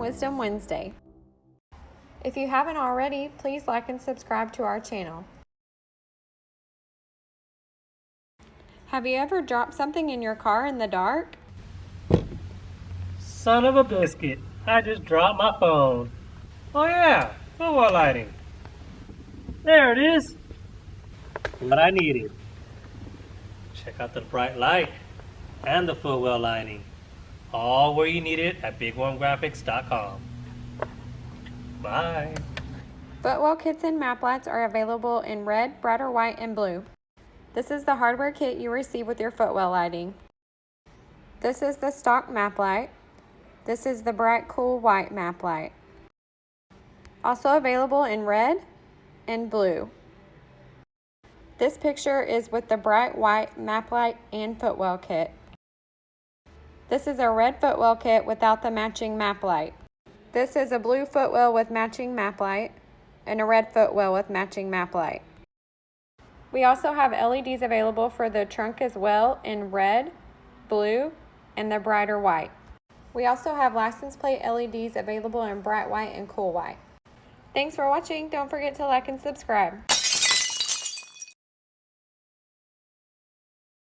Wisdom Wednesday. If you haven't already, please like and subscribe to our channel. Have you ever dropped something in your car in the dark? Son of a biscuit, I just dropped my phone. Oh yeah, footwell lighting. There it is. What I needed. Check out the bright light and the footwell lighting. All where you need it at bigwormgraphics.com. Bye. Footwell kits and map lights are available in red, brighter white, and blue. This is the hardware kit you receive with your footwell lighting. This is the stock map light. This is the bright, cool white map light. Also available in red and blue. This picture is with the bright white map light and footwell kit. This is a red footwell kit without the matching map light. This is a blue footwell with matching map light and a red footwell with matching map light. We also have LEDs available for the trunk as well in red, blue, and the brighter white. We also have license plate LEDs available in bright white and cool white. Thanks for watching. Don't forget to like and subscribe.